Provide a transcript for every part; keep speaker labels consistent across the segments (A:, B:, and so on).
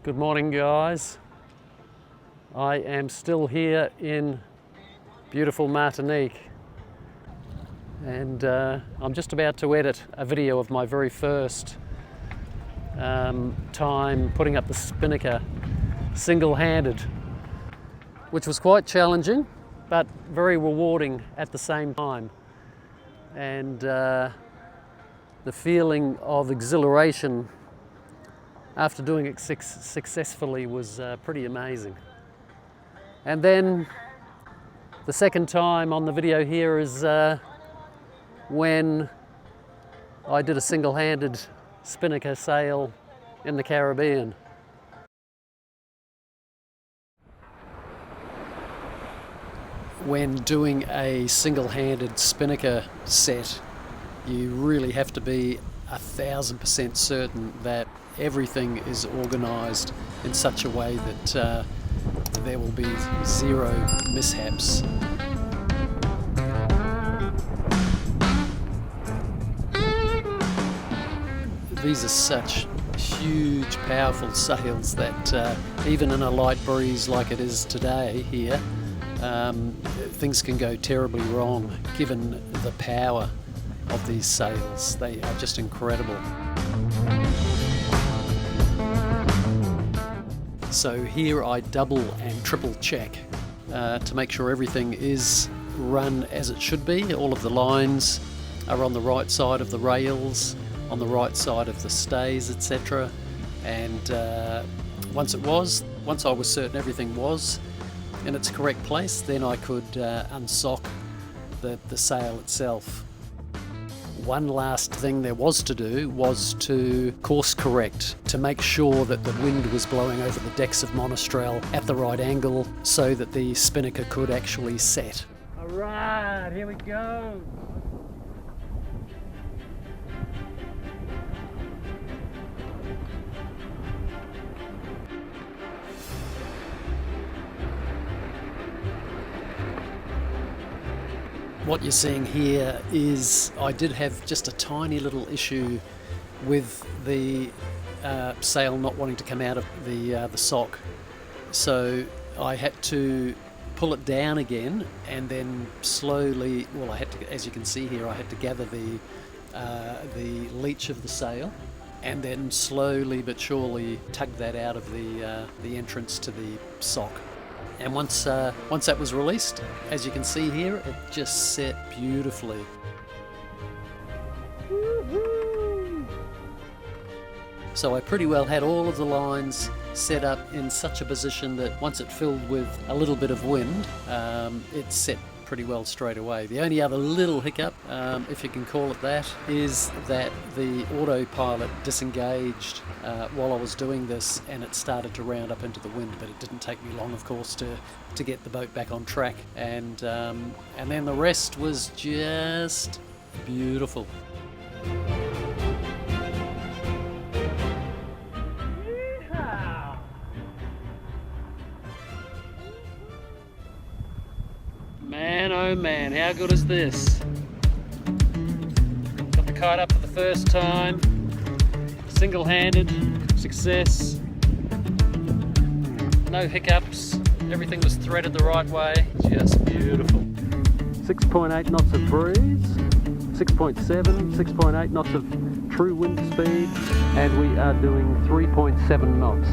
A: Good morning, guys. I am still here in beautiful Martinique, and I'm just about to edit a video of my very first time putting up the Spinnaker single-handed, which was quite challenging but very rewarding at the same time. And the feeling of exhilaration after doing it successfully was pretty amazing. And then the second time on the video here is when I did a single-handed Spinnaker sail in the Caribbean. When doing a single-handed Spinnaker set, you really have to be 1000% certain that everything is organised in such a way that there will be zero mishaps. These are such huge, powerful sails that even in a light breeze like it is today here, things can go terribly wrong given the power of these sails. They are just incredible. So here I double and triple check to make sure everything is run as it should be. All of the lines are on the right side of the rails, on the right side of the stays, etc. And once I was certain everything was in its correct place, then I could unsock the sail itself. One last thing there was to do was to course correct to make sure that the wind was blowing over the decks of Monastrell at the right angle so that the Spinnaker could actually set. Alright, here we go! What you're seeing here is I did have just a tiny little issue with the sail not wanting to come out of the sock, so I had to pull it down again and then slowly, well, I had to, as you can see here, I had to gather the leech of the sail and then slowly but surely tug that out of the entrance to the sock. And once that was released, as you can see here, it just set beautifully. Woo-hoo! So I pretty well had all of the lines set up in such a position that once it filled with a little bit of wind, it set pretty well straight away. The only other little hiccup, if you can call it that, is that the autopilot disengaged while I was doing this, and it started to round up into the wind, but it didn't take me long, of course, to get the boat back on track, and then the rest was just beautiful. Man, oh man, how good is this? Got the kite up for the first time, single-handed, success, no hiccups, everything was threaded the right way, just beautiful. 6.8 knots of breeze, 6.7, 6.8 knots of true wind speed, and we are doing 3.7 knots.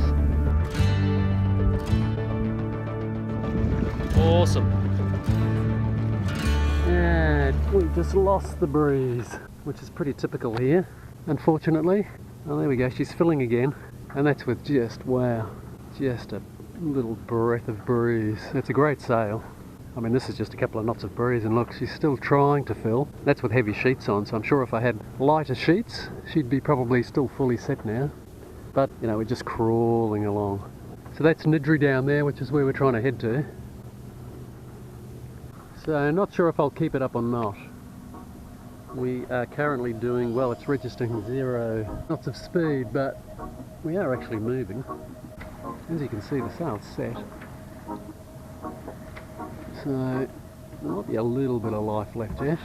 A: Awesome. And we just lost the breeze, which is pretty typical here, unfortunately. Oh, there we go, she's filling again, and that's with just, wow, just a little breath of breeze. It's a great sail. I mean, this is just a couple of knots of breeze, and look, she's still trying to fill. That's with heavy sheets on, so I'm sure if I had lighter sheets, she'd be probably still fully set now. But, you know, we're just crawling along. So that's Nidri down there, which is where we're trying to head to. So, not sure if I'll keep it up or not. We are currently doing, well, it's registering 0 knots of speed, but we are actually moving. As you can see, the sail's set. So, there might be a little bit of life left yet.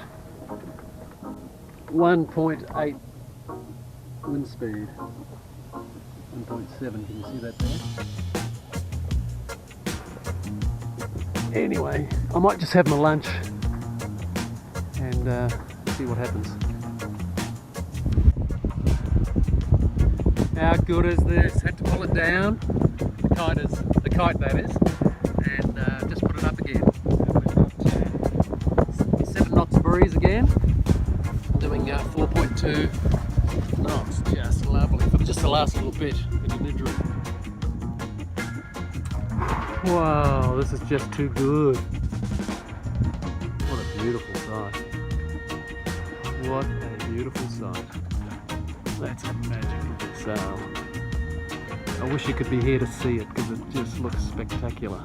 A: 1.8 wind speed. 1.7, can you see that there? Anyway, I might just have my lunch and see what happens. How good is this? Had to pull it down, the kite that is, and just put it up again. We've got 7 knots breeze again, doing 4.2 knots, just lovely, for just the last little bit in an interim. Wow, this is just too good. What a beautiful sight. What a beautiful sight. That's a magical sail. I wish you could be here to see it because it just looks spectacular.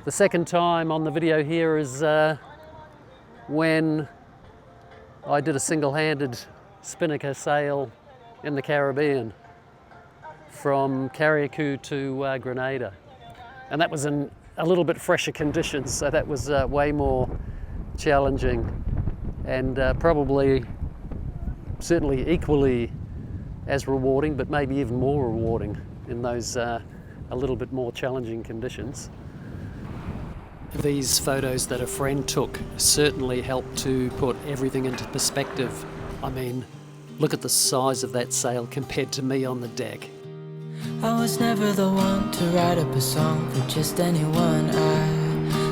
A: The second time on the video here is when I did a single-handed spinnaker sail in the Caribbean from Carriacou to Grenada. And that was in a little bit fresher conditions, so that was way more challenging and probably certainly equally as rewarding, but maybe even more rewarding in those a little bit more challenging conditions. These photos that a friend took certainly helped to put everything into perspective. I mean, look at the size of that sail compared to me on the deck.
B: I was never the one to write up a song for just anyone.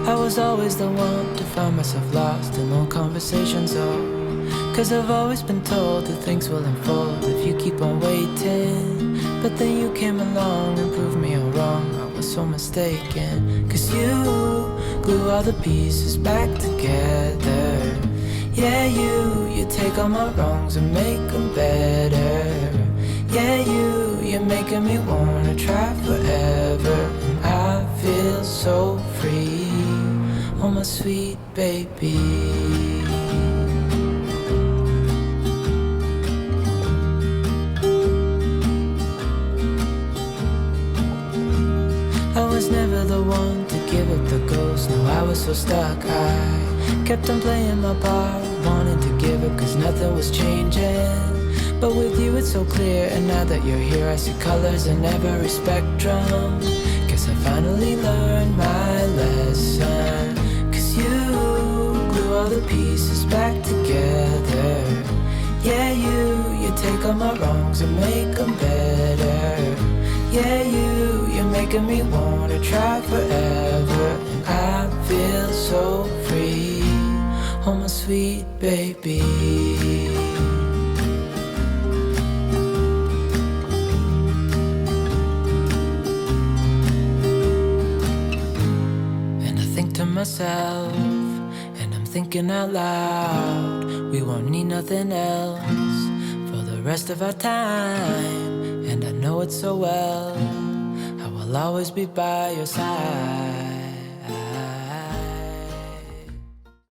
B: I was always the one to find myself lost in long conversations. Cause I've always been told that things will unfold if you keep on waiting. But then you came along and proved me all wrong. I was so mistaken. Cause you glue all the pieces back together. Yeah, you take all my wrongs and make them better. Yeah, you're making me wanna try forever. And I feel so free, oh my sweet baby. I was never the one to give up the ghost. No, I was so stuck. I kept on playing my part, wanting to give up cause nothing was changing. But with you it's so clear, and now that you're here I see colors in every spectrum. Guess I finally learned my lesson. Cause you glue all the pieces back together. Yeah, you take all my wrongs and make them better. Yeah, you're making me wanna try forever. And I feel so free, oh my sweet baby. And I think to myself, and I'm thinking out loud, we won't need nothing else for the rest of our time. And I know it so well, I will always be by your side.